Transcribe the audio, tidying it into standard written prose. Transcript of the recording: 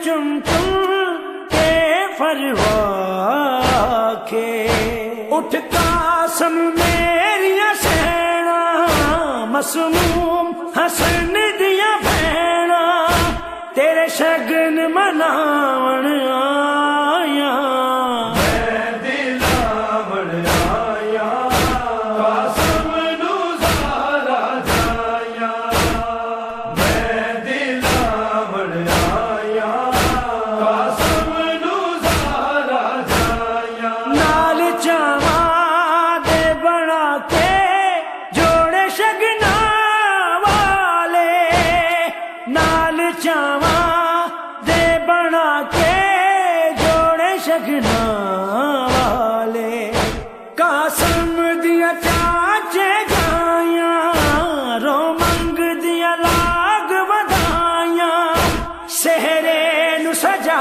चुम चुम के फरवा के उठ कासम मेरिया सैना मसमूम हसन दिया भैना तेरे शगन मनावन आया मैं दिलावन आया कासम नू ज़ारा जाया मैं दिलावन आया कासम नू ज़ारा जाया नाल चावा दे बना के जोड़े शगना वाले नाल चावा दे बना के जोड़े शगना वाले कासम दिया चाचे जाया रो मंग दिया लाग बधाया सेहरे नु सजा